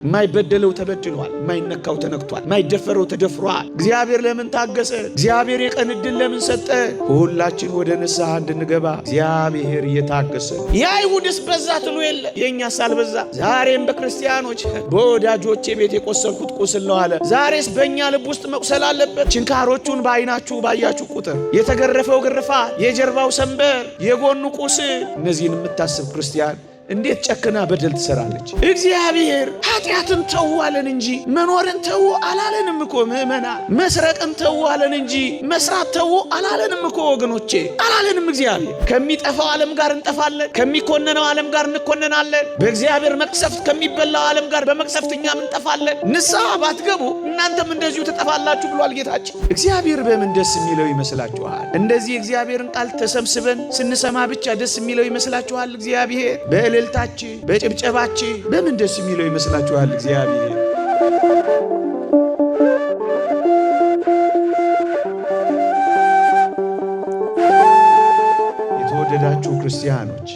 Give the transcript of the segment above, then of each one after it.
ማይበደለው ተበድሏል፣ ማይነካው ተነክቷል፣ ማይደፈረው ተደፍሯል። እግዚአብሔር ለምን ታገሰ? እግዚአብሔር የቀን ዕድል ለምን ሰጠ? ሁላችን ወደ ንስሐ እንድንገባ እግዚአብሔር እየታገሰ። የአይሁድስ በዛ ትሉ የለ የእኛስ አልበዛ? ዛሬም በክርስቲያኖች በወዳጆቼ ቤት የቆሰልኩት ቁስል ነው አለ። ዛሬስ በእኛ ልብ ውስጥ መቁሰል አለበት። ችንካሮቹን በዓይናችሁ ባያችሁ ቁጥር የተገረፈው ግርፋት፣ የጀርባው ሰንበር፣ የጎኑ ቁስል፣ እነዚህን የምታስብ ክርስቲያን እንዴት ጨክና በደል ትሰራለች? እግዚአብሔር ኃጢአትን ተው አለን እንጂ መኖርን ተው አላለንም እኮ ምእመናን። መስረቅን ተው አለን እንጂ መስራት ተው አላለንም እኮ ወገኖቼ፣ አላለንም። እግዚአብሔር ከሚጠፋው ዓለም ጋር እንጠፋለን፣ ከሚኮነነው ዓለም ጋር እንኮነናለን። በእግዚአብሔር መቅሰፍት ከሚበላው ዓለም ጋር በመቅሰፍት እኛም እንጠፋለን። ንስሐ ባትገቡ እናንተም እንደዚሁ ትጠፋላችሁ ብሏል ጌታችን። እግዚአብሔር በምን ደስ የሚለው ይመስላችኋል? እንደዚህ እግዚአብሔርን ቃል ተሰብስበን ስንሰማ ብቻ ደስ የሚለው ይመስላችኋል? እግዚአብሔር በእልልታችን በጭብጨባችን በምን ደስ የሚለው ይመስላችኋል? እግዚአብሔር የተወደዳችሁ ክርስቲያኖች፣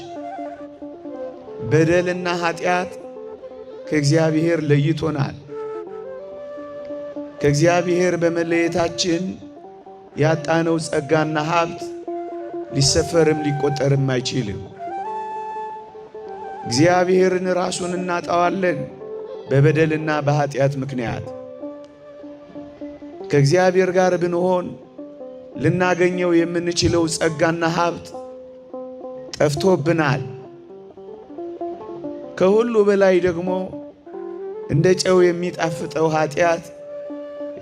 በደልና ኃጢአት ከእግዚአብሔር ለይቶናል። ከእግዚአብሔር በመለየታችን ያጣነው ጸጋና ሀብት ሊሰፈርም ሊቆጠርም አይችልም። እግዚአብሔርን ራሱን እናጣዋለን በበደልና በኃጢአት ምክንያት። ከእግዚአብሔር ጋር ብንሆን ልናገኘው የምንችለው ጸጋና ሀብት ጠፍቶብናል። ከሁሉ በላይ ደግሞ እንደ ጨው የሚጣፍጠው ኃጢአት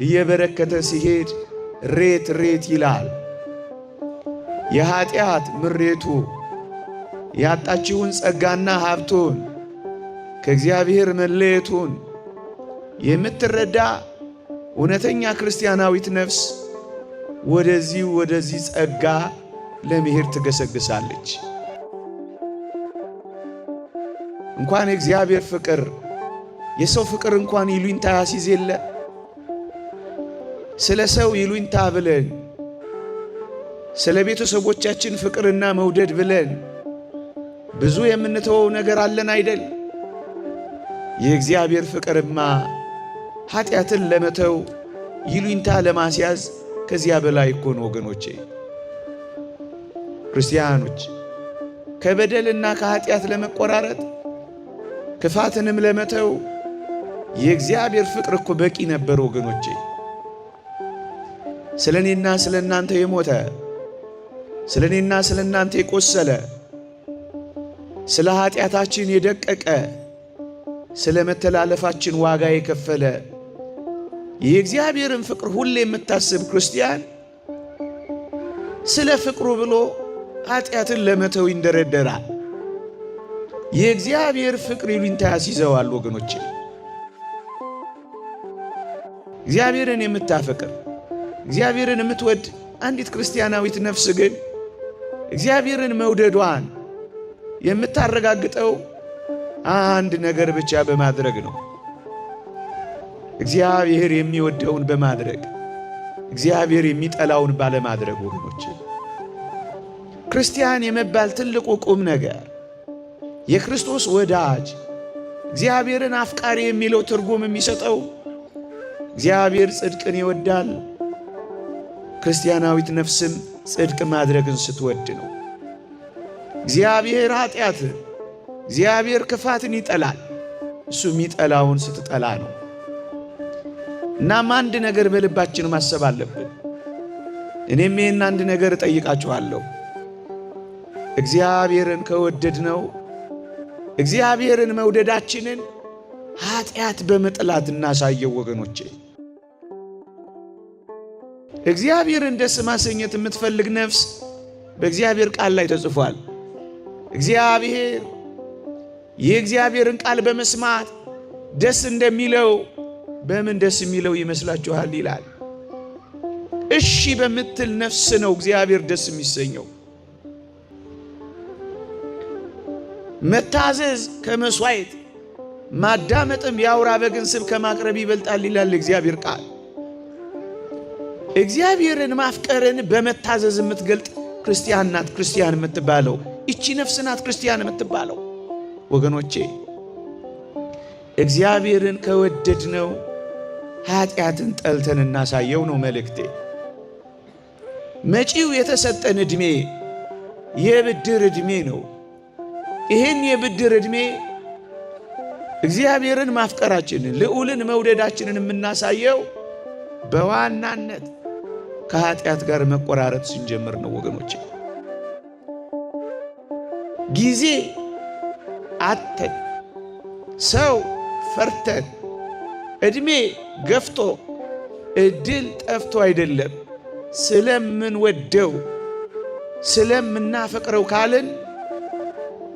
እየበረከተ ሲሄድ ሬት ሬት ይላል። የኃጢአት ምሬቱ ያጣችውን ጸጋና ሀብቱን ከእግዚአብሔር መለየቱን የምትረዳ እውነተኛ ክርስቲያናዊት ነፍስ ወደዚህ ጸጋ ለመሄድ ትገሰግሳለች። እንኳን የእግዚአብሔር ፍቅር የሰው ፍቅር እንኳን ይሉኝታ ያሲዝ የለ። ስለ ሰው ይሉኝታ ብለን ስለ ቤተሰቦቻችን ፍቅርና መውደድ ብለን ብዙ የምንተወው ነገር አለን አይደል? የእግዚአብሔር ፍቅርማ ኃጢአትን ለመተው ይሉኝታ ለማስያዝ ከዚያ በላይ እኮ ነው ወገኖቼ። ክርስቲያኖች ከበደልና ከኃጢአት ለመቆራረጥ ክፋትንም ለመተው የእግዚአብሔር ፍቅር እኮ በቂ ነበር ወገኖቼ። ስለኔና ስለናንተ የሞተ፣ ስለኔና ስለናንተ የቆሰለ፣ ስለ ኃጢአታችን የደቀቀ፣ ስለ መተላለፋችን ዋጋ የከፈለ የእግዚአብሔርን ፍቅር ሁሌ የምታስብ ክርስቲያን ስለ ፍቅሩ ብሎ ኃጢአትን ለመተው ይንደረደራል። የእግዚአብሔር ፍቅር ይሉኝታ ያስይዘዋል ወገኖቼ። እግዚአብሔርን የምታፈቅር እግዚአብሔርን የምትወድ አንዲት ክርስቲያናዊት ነፍስ ግን እግዚአብሔርን መውደዷን የምታረጋግጠው አንድ ነገር ብቻ በማድረግ ነው። እግዚአብሔር የሚወደውን በማድረግ እግዚአብሔር የሚጠላውን ባለማድረግ ወገኖች። ክርስቲያን የመባል ትልቁ ቁም ነገር የክርስቶስ ወዳጅ እግዚአብሔርን አፍቃሪ የሚለው ትርጉም የሚሰጠው እግዚአብሔር ጽድቅን ይወዳል፣ ክርስቲያናዊት ነፍስም ጽድቅ ማድረግን ስትወድ ነው። እግዚአብሔር ኃጢአትን፣ እግዚአብሔር ክፋትን ይጠላል፣ እሱ የሚጠላውን ስትጠላ ነው። እናም አንድ ነገር በልባችን ማሰብ አለብን። እኔም ይህን አንድ ነገር እጠይቃችኋለሁ። እግዚአብሔርን ከወደድነው እግዚአብሔርን መውደዳችንን ኃጢአት በመጥላት እናሳየው ወገኖቼ። እግዚአብሔርን ደስ ማሰኘት የምትፈልግ ነፍስ በእግዚአብሔር ቃል ላይ ተጽፏል። እግዚአብሔር የእግዚአብሔርን ቃል በመስማት ደስ እንደሚለው በምን ደስ የሚለው ይመስላችኋል? ይላል። እሺ በምትል ነፍስ ነው እግዚአብሔር ደስ የሚሰኘው። መታዘዝ ከመስዋዕት ማዳመጥም የአውራ በግን ስብ ከማቅረብ ይበልጣል ይላል እግዚአብሔር ቃል። እግዚአብሔርን ማፍቀርን በመታዘዝ የምትገልጥ ክርስቲያን ናት ክርስቲያን የምትባለው። እቺ ነፍስ ናት ክርስቲያን የምትባለው ወገኖቼ። እግዚአብሔርን ከወደድነው ኃጢአትን ጠልተን እናሳየው ነው መልእክቴ። መጪው የተሰጠን ዕድሜ የብድር ዕድሜ ነው። ይህን የብድር ዕድሜ እግዚአብሔርን ማፍቀራችንን ልዑልን መውደዳችንን የምናሳየው በዋናነት ከኃጢአት ጋር መቆራረጥ ስንጀምር ነው ወገኖቼ። ጊዜ አተን ሰው ፈርተን ዕድሜ ገፍቶ ዕድል ጠፍቶ አይደለም፣ ስለምንወደው ስለምናፈቅረው ካልን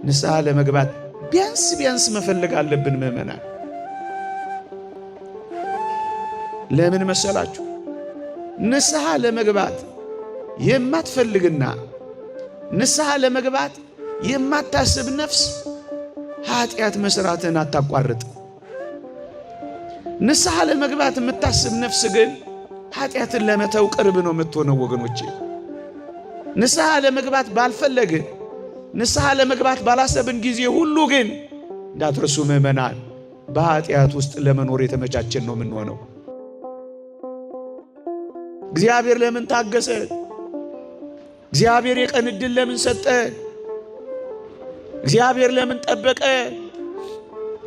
ንስሐ ለመግባት ቢያንስ መፈለግ አለብን ምእመናን። ለምን መሰላችሁ? ንስሐ ለመግባት የማትፈልግና ንስሐ ለመግባት የማታስብ ነፍስ ኃጢአት መስራትን አታቋርጥ። ንስሐ ለመግባት የምታስብ ነፍስ ግን ኃጢአትን ለመተው ቅርብ ነው የምትሆነው ወገኖቼ። ንስሐ ለመግባት ባልፈለግን ንስሐ ለመግባት ባላሰብን ጊዜ ሁሉ ግን እንዳትረሱ ምእመናን፣ በኃጢአት ውስጥ ለመኖር የተመቻቸን ነው የምንሆነው። እግዚአብሔር ለምን ታገሰ? እግዚአብሔር የቀን ዕድል ለምን ሰጠ? እግዚአብሔር ለምን ጠበቀ?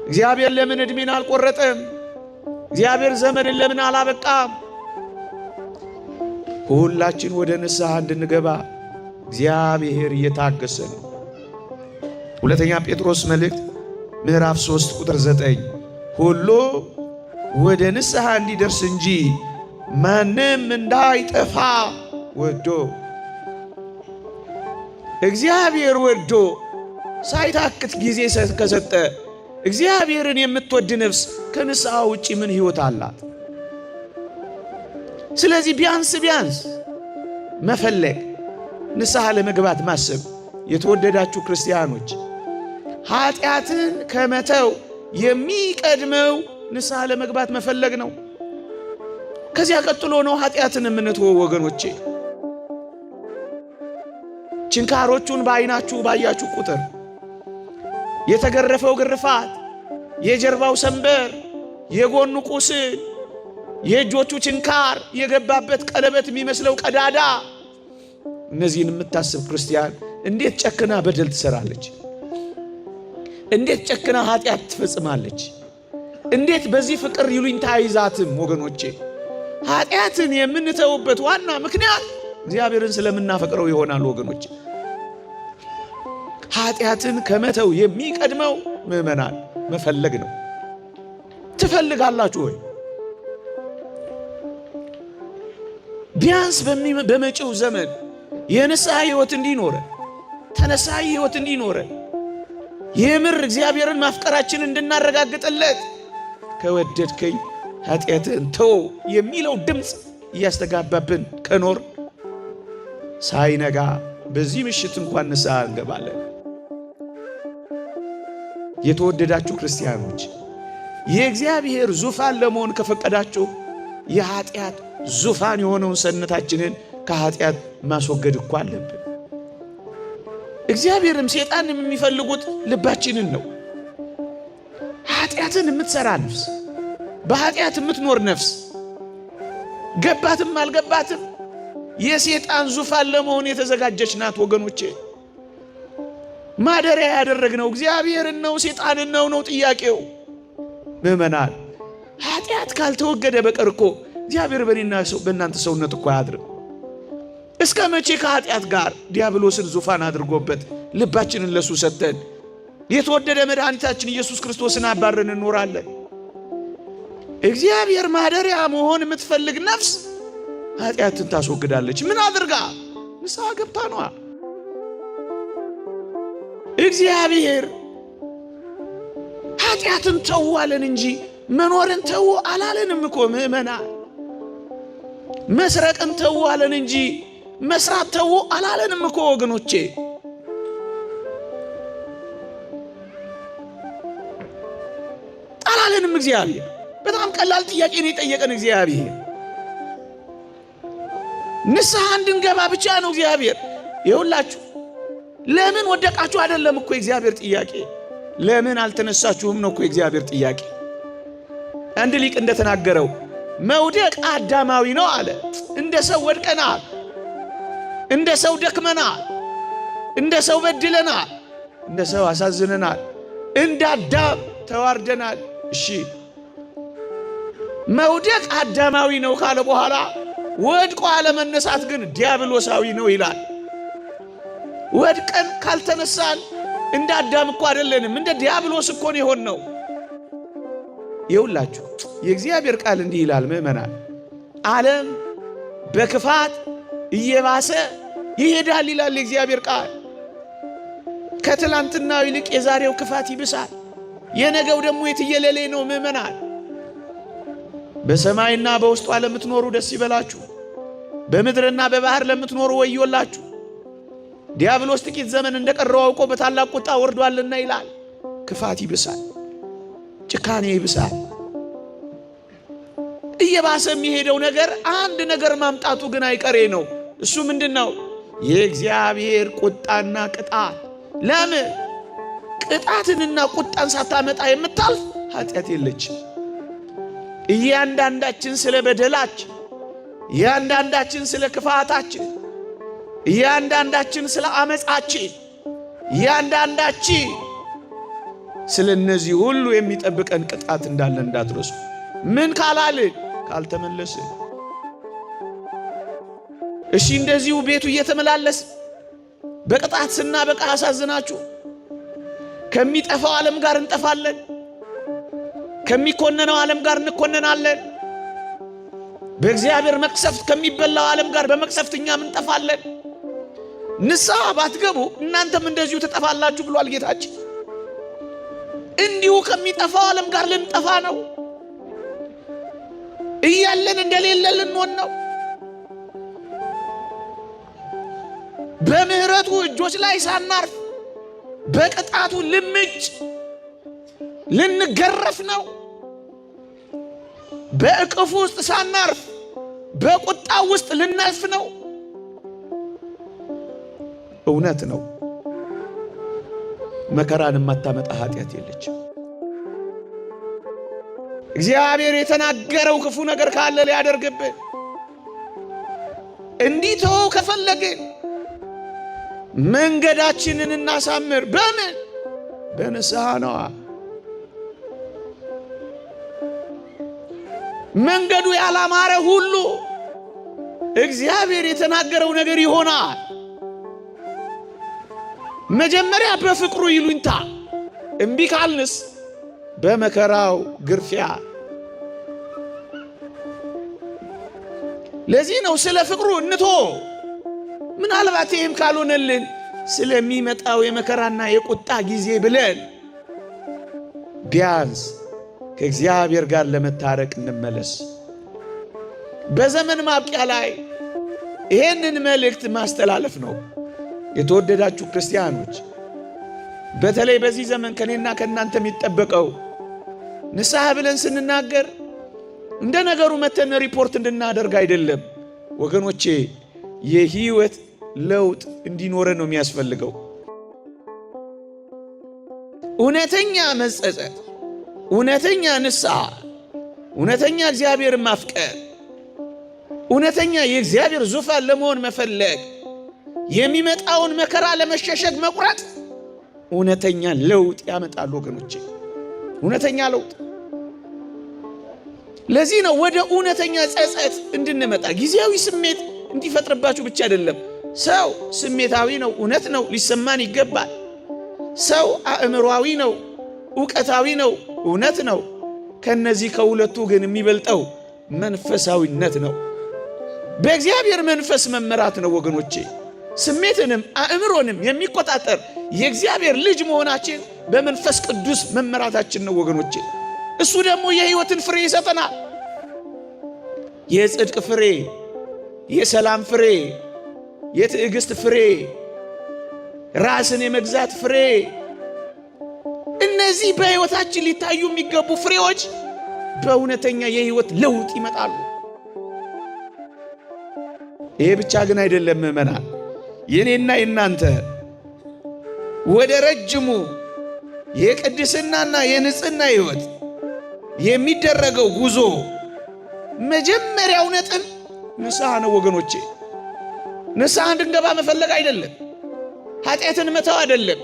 እግዚአብሔር ለምን ዕድሜን አልቆረጠም? እግዚአብሔር ዘመንን ለምን አላበቃም? ሁላችን ወደ ንስሐ እንድንገባ እግዚአብሔር እየታገሰ ነው። ሁለተኛ ጴጥሮስ መልእክት ምዕራፍ 3 ቁጥር 9 ሁሉ ወደ ንስሐ እንዲደርስ እንጂ ማንም እንዳይጠፋ ወዶ። እግዚአብሔር ወዶ ሳይታክት ጊዜ ከሰጠ እግዚአብሔርን የምትወድ ነፍስ ከንስሐ ውጪ ምን ሕይወት አላት? ስለዚህ ቢያንስ መፈለግ፣ ንስሐ ለመግባት ማሰብ። የተወደዳችሁ ክርስቲያኖች፣ ኃጢአትን ከመተው የሚቀድመው ንስሐ ለመግባት መፈለግ ነው። ከዚያ ቀጥሎ ነው ኃጢአትን የምንተወው ወገኖቼ። ችንካሮቹን በዓይናችሁ ባያችሁ ቁጥር የተገረፈው ግርፋት፣ የጀርባው ሰንበር፣ የጎኑ ቁስል፣ የእጆቹ ችንካር፣ የገባበት ቀለበት የሚመስለው ቀዳዳ፣ እነዚህን የምታስብ ክርስቲያን እንዴት ጨክና በደል ትሰራለች? እንዴት ጨክና ኃጢአት ትፈጽማለች? እንዴት በዚህ ፍቅር ይሉኝታ አይዛትም? ወገኖቼ ኃጢአትን የምንተውበት ዋና ምክንያት እግዚአብሔርን ስለምናፈቅረው ይሆናል ወገኖቼ። ኃጢአትን ከመተው የሚቀድመው ምእመናን መፈለግ ነው። ትፈልጋላችሁ ወይ? ቢያንስ በመጪው ዘመን የንስሐ ሕይወት እንዲኖረ ተነሳይ ሕይወት እንዲኖረ የምር እግዚአብሔርን ማፍቀራችን እንድናረጋግጥለት ከወደድከኝ ኃጢአትን ተው የሚለው ድምፅ እያስተጋባብን ከኖር ሳይነጋ በዚህ ምሽት እንኳን ንስሐ እንገባለን። የተወደዳችሁ ክርስቲያኖች፣ የእግዚአብሔር ዙፋን ለመሆን ከፈቀዳችሁ የኃጢአት ዙፋን የሆነውን ሰውነታችንን ከኃጢአት ማስወገድ እኮ አለብን። እግዚአብሔርም ሰይጣንም የሚፈልጉት ልባችንን ነው። ኃጢአትን የምትሰራ ነፍስ፣ በኃጢአት የምትኖር ነፍስ ገባትም አልገባትም የሰይጣን ዙፋን ለመሆን የተዘጋጀች ናት ወገኖቼ። ማደሪያ ያደረግነው እግዚአብሔርን ነው ሰይጣንን ነው ጥያቄው። ምእመናን ኃጢአት ካልተወገደ በቀር እኮ እግዚአብሔር በእናንተ ሰውነት እኮ አያድርም። እስከ መቼ ከኃጢአት ጋር ዲያብሎስን ዙፋን አድርጎበት ልባችንን ለሱ ሰጥተን የተወደደ መድኃኒታችን ኢየሱስ ክርስቶስን አባረን እንኖራለን? እግዚአብሔር ማደሪያ መሆን የምትፈልግ ነፍስ ኃጢአትን ታስወግዳለች። ምን አድርጋ? ንስሐ ገብታ ነዋ። እግዚአብሔር ኃጢአትን ተው አለን እንጂ መኖርን ተው አላለንም እኮ ምእመናን። መስረቅን ተው አለን እንጂ መስራት ተው አላለንም እኮ ወገኖቼ። አላለንም እግዚአብሔር። በጣም ቀላል ጥያቄ ነው የጠየቀን እግዚአብሔር። ንስሐ እንድንገባ ብቻ ነው እግዚአብሔር። ይኸውላችሁ ለምን ወደቃችሁ አይደለም እኮ እግዚአብሔር ጥያቄ። ለምን አልተነሳችሁም ነው እኮ እግዚአብሔር ጥያቄ። አንድ ሊቅ እንደተናገረው መውደቅ አዳማዊ ነው አለ። እንደ ሰው ወድቀናል፣ እንደ ሰው ደክመናል፣ እንደ ሰው በድለናል፣ እንደ ሰው አሳዝነናል፣ እንደ አዳም ተዋርደናል። እሺ መውደቅ አዳማዊ ነው ካለ በኋላ ወድቆ አለመነሳት ግን ዲያብሎሳዊ ነው ይላል። ወድቀን ካልተነሳን እንደ አዳም እኮ አይደለንም፣ እንደ ዲያብሎስ እኮ ነው የሆነው። ይውላችሁ የእግዚአብሔር ቃል እንዲህ ይላል ምእመናን፣ ዓለም በክፋት እየባሰ ይሄዳል ይላል የእግዚአብሔር ቃል። ከትላንትናው ይልቅ የዛሬው ክፋት ይብሳል፣ የነገው ደግሞ የትየለሌ ነው። ምእመናን በሰማይና በውስጧ ለምትኖሩ ደስ ይበላችሁ፣ በምድርና በባህር ለምትኖሩ ወዮላችሁ። ዲያብሎስ ጥቂት ዘመን እንደቀረው አውቆ በታላቅ ቁጣ ወርዷልና ይላል። ክፋት ይብሳል፣ ጭካኔ ይብሳል። እየባሰ የሚሄደው ነገር አንድ ነገር ማምጣቱ ግን አይቀሬ ነው። እሱ ምንድነው? የእግዚአብሔር ቁጣና ቅጣት። ለምን? ቅጣትንና ቁጣን ሳታመጣ የምታልፍ ኃጢአት የለችም። እያንዳንዳችን ስለ በደላችን፣ እያንዳንዳችን ስለ ክፋታችን፣ እያንዳንዳችን ስለ አመፃችን፣ እያንዳንዳችን ስለ እነዚህ ሁሉ የሚጠብቀን ቅጣት እንዳለ እንዳትረሱ። ምን ካላልን? ካልተመለስን። እሺ እንደዚሁ ቤቱ እየተመላለስ በቅጣት ስናበቃ አሳዝናችሁ ከሚጠፋው ዓለም ጋር እንጠፋለን፣ ከሚኮነነው ዓለም ጋር እንኮነናለን። በእግዚአብሔር መቅሰፍት ከሚበላው ዓለም ጋር በመቅሰፍት እኛም እንጠፋለን። ንስሐ ባትገቡ እናንተም እንደዚሁ ትጠፋላችሁ ብሏል ጌታችን። እንዲሁ ከሚጠፋው ዓለም ጋር ልንጠፋ ነው። እያለን እንደሌለ ልንሆን ነው። በምህረቱ እጆች ላይ ሳናርፍ በቅጣቱ ልምጭ ልንገረፍ ነው። በእቅፉ ውስጥ ሳናርፍ በቁጣው ውስጥ ልናልፍ ነው። እውነት ነው። መከራን የማታመጣ ኃጢአት የለችም። እግዚአብሔር የተናገረው ክፉ ነገር ካለ ሊያደርግብን እንዲተው ከፈለግን መንገዳችንን እናሳምር። በምን? በንስሐ ነዋ። መንገዱ ያላማረ ሁሉ እግዚአብሔር የተናገረው ነገር ይሆናል። መጀመሪያ በፍቅሩ ይሉኝታ እምቢ ካልንስ በመከራው ግርፊያ። ለዚህ ነው ስለ ፍቅሩ እንቶ ምናልባት ይህም ካልሆነልን ስለሚመጣው የመከራና የቁጣ ጊዜ ብለን ቢያንስ ከእግዚአብሔር ጋር ለመታረቅ እንመለስ። በዘመን ማብቂያ ላይ ይሄንን መልእክት ማስተላለፍ ነው። የተወደዳችሁ ክርስቲያኖች፣ በተለይ በዚህ ዘመን ከኔና ከእናንተ የሚጠበቀው ንስሐ ብለን ስንናገር እንደ ነገሩ መተን ሪፖርት እንድናደርግ አይደለም ወገኖቼ። የህይወት ለውጥ እንዲኖረን ነው የሚያስፈልገው። እውነተኛ መጸጸት፣ እውነተኛ ንስሐ፣ እውነተኛ እግዚአብሔርን ማፍቀር፣ እውነተኛ የእግዚአብሔር ዙፋን ለመሆን መፈለግ፣ የሚመጣውን መከራ ለመሸሸግ መቁረጥ እውነተኛ ለውጥ ያመጣሉ ወገኖቼ። እውነተኛ ለውጥ። ለዚህ ነው ወደ እውነተኛ ጸጸት እንድንመጣ። ጊዜያዊ ስሜት እንዲፈጥርባችሁ ብቻ አይደለም። ሰው ስሜታዊ ነው፣ እውነት ነው፣ ሊሰማን ይገባል። ሰው አእምሯዊ ነው፣ ዕውቀታዊ ነው፣ እውነት ነው። ከነዚህ ከሁለቱ ግን የሚበልጠው መንፈሳዊነት ነው። በእግዚአብሔር መንፈስ መመራት ነው ወገኖቼ። ስሜትንም አእምሮንም የሚቆጣጠር የእግዚአብሔር ልጅ መሆናችን በመንፈስ ቅዱስ መመራታችን ነው ወገኖቼ። እሱ ደግሞ የሕይወትን ፍሬ ይሰጠናል። የጽድቅ ፍሬ፣ የሰላም ፍሬ፣ የትዕግስት ፍሬ፣ ራስን የመግዛት ፍሬ። እነዚህ በሕይወታችን ሊታዩ የሚገቡ ፍሬዎች በእውነተኛ የሕይወት ለውጥ ይመጣሉ። ይሄ ብቻ ግን አይደለም ምእመናን፣ የኔና የናንተ ወደ ረጅሙ የቅድስናና የንጽህና ሕይወት የሚደረገው ጉዞ መጀመሪያው ነጥብ ንስሐ ነው ወገኖቼ። ንስሐ እንድንገባ መፈለግ አይደለም። ኃጢአትን መተው አይደለም።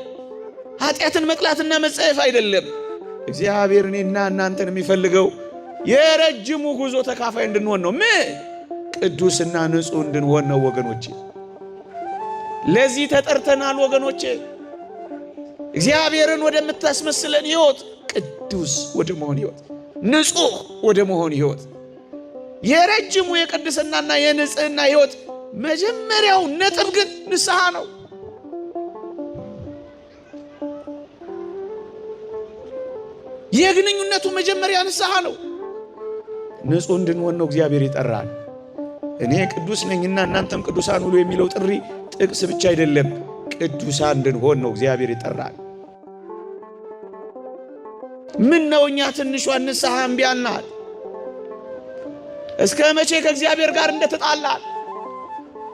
ኃጢአትን መቅላትና መጸየፍ አይደለም። እግዚአብሔር እኔና እናንተን የሚፈልገው የረጅሙ ጉዞ ተካፋይ እንድንሆን ነው። ቅዱስና ንጹሕ እንድንሆን ነው ወገኖቼ። ለዚህ ተጠርተናል ወገኖቼ። እግዚአብሔርን ወደምታስመስለን ሕይወት፣ ቅዱስ ወደ መሆን ሕይወት፣ ንጹሕ ወደ መሆን ሕይወት፣ የረጅሙ የቅድስናና የንጽህና ሕይወት መጀመሪያው ነጥብ ግን ንስሐ ነው። የግንኙነቱ መጀመሪያ ንስሐ ነው። ንጹሕ እንድንሆን ነው እግዚአብሔር ይጠራል። እኔ ቅዱስ ነኝና እናንተም ቅዱሳን ሁሉ የሚለው ጥሪ ጥቅስ ብቻ አይደለም። ቅዱሳን እንድንሆን ነው እግዚአብሔር ይጠራል። ምን ነው እኛ ትንሿን ንስሐ እምቢ አልናት? እስከ መቼ ከእግዚአብሔር ጋር እንደተጣላን?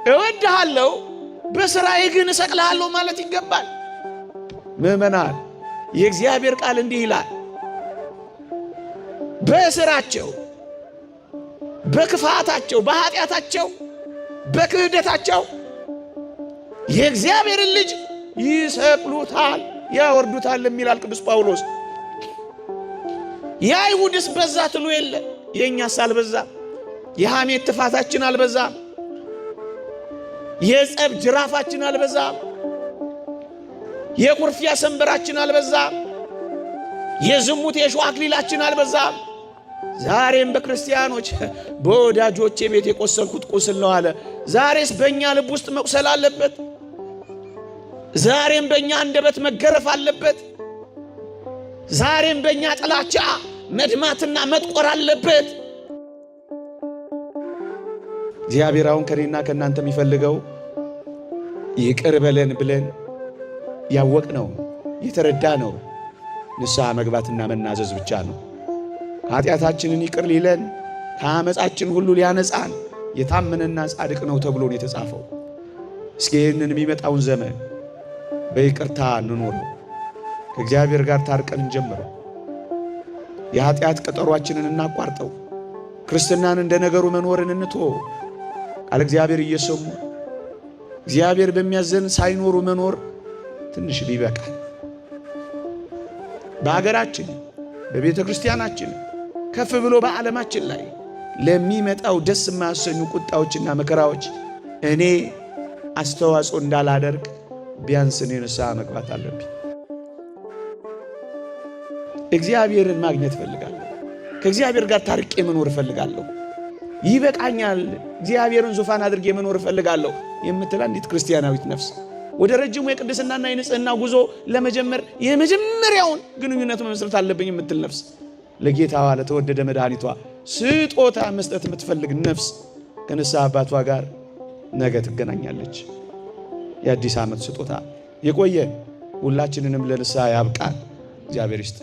እወድሃለሁ በሥራዬ ግን እሰቅልሃለሁ ማለት ይገባል። ምእመናን፣ የእግዚአብሔር ቃል እንዲህ ይላል፣ በሥራቸው፣ በክፋታቸው፣ በኃጢአታቸው፣ በክህደታቸው የእግዚአብሔርን ልጅ ይሰቅሉታል፣ ያወርዱታል የሚላል ቅዱስ ጳውሎስ። የአይሁድስ በዛ ትሉ የለ? የእኛስ አልበዛም? የሐሜት ትፋታችን አልበዛም? የጸብ ጅራፋችን አልበዛም? የኩርፊያ ሰንበራችን አልበዛም? የዝሙት የሾህ አክሊላችን አልበዛም? ዛሬም በክርስቲያኖች በወዳጆቼ ቤት የቆሰልኩት ቁስል ነው አለ። ዛሬስ በእኛ ልብ ውስጥ መቁሰል አለበት? ዛሬም በእኛ አንደበት መገረፍ አለበት? ዛሬም በእኛ ጥላቻ መድማትና መጥቆር አለበት? እግዚአብሔር አሁን ከኔና ከእናንተ የሚፈልገው ይቅር በለን ብለን ያወቅነው የተረዳነው ንስሐ መግባትና መናዘዝ ብቻ ነው። ኃጢአታችንን ይቅር ሊለን ከአመፃችን ሁሉ ሊያነጻን የታመነና ጻድቅ ነው ተብሎ ነው የተጻፈው። እስኪ ይህንን የሚመጣውን ዘመን በይቅርታ እንኖረው። ከእግዚአብሔር ጋር ታርቀን እንጀምረው። የኃጢአት ቀጠሯችንን እናቋርጠው። ክርስትናን እንደ ነገሩ መኖርን እንትወው። ቃል እግዚአብሔር እየሰሙ እግዚአብሔር በሚያዘን ሳይኖሩ መኖር ትንሽ ቢበቃል። በአገራችን፣ በቤተ ክርስቲያናችን፣ ከፍ ብሎ በዓለማችን ላይ ለሚመጣው ደስ የማያሰኙ ቁጣዎችና መከራዎች እኔ አስተዋጽኦ እንዳላደርግ ቢያንስ እኔ ንስሐ መግባት አለብኝ። እግዚአብሔርን ማግኘት እፈልጋለሁ። ከእግዚአብሔር ጋር ታርቄ መኖር እፈልጋለሁ። ይበቃኛል፣ እግዚአብሔርን ዙፋን አድርጌ መኖር እፈልጋለሁ የምትል አንዲት ክርስቲያናዊት ነፍስ ወደ ረጅሙ የቅድስናና የንጽህና ጉዞ ለመጀመር የመጀመሪያውን ግንኙነት መመስረት አለብኝ የምትል ነፍስ ለጌታዋ ለተወደደ መድኃኒቷ ስጦታ መስጠት የምትፈልግ ነፍስ ከንስሐ አባቷ ጋር ነገ ትገናኛለች። የአዲስ ዓመት ስጦታ የቆየ ሁላችንንም ለንስሐ ያብቃል። እግዚአብሔር ይስጥ።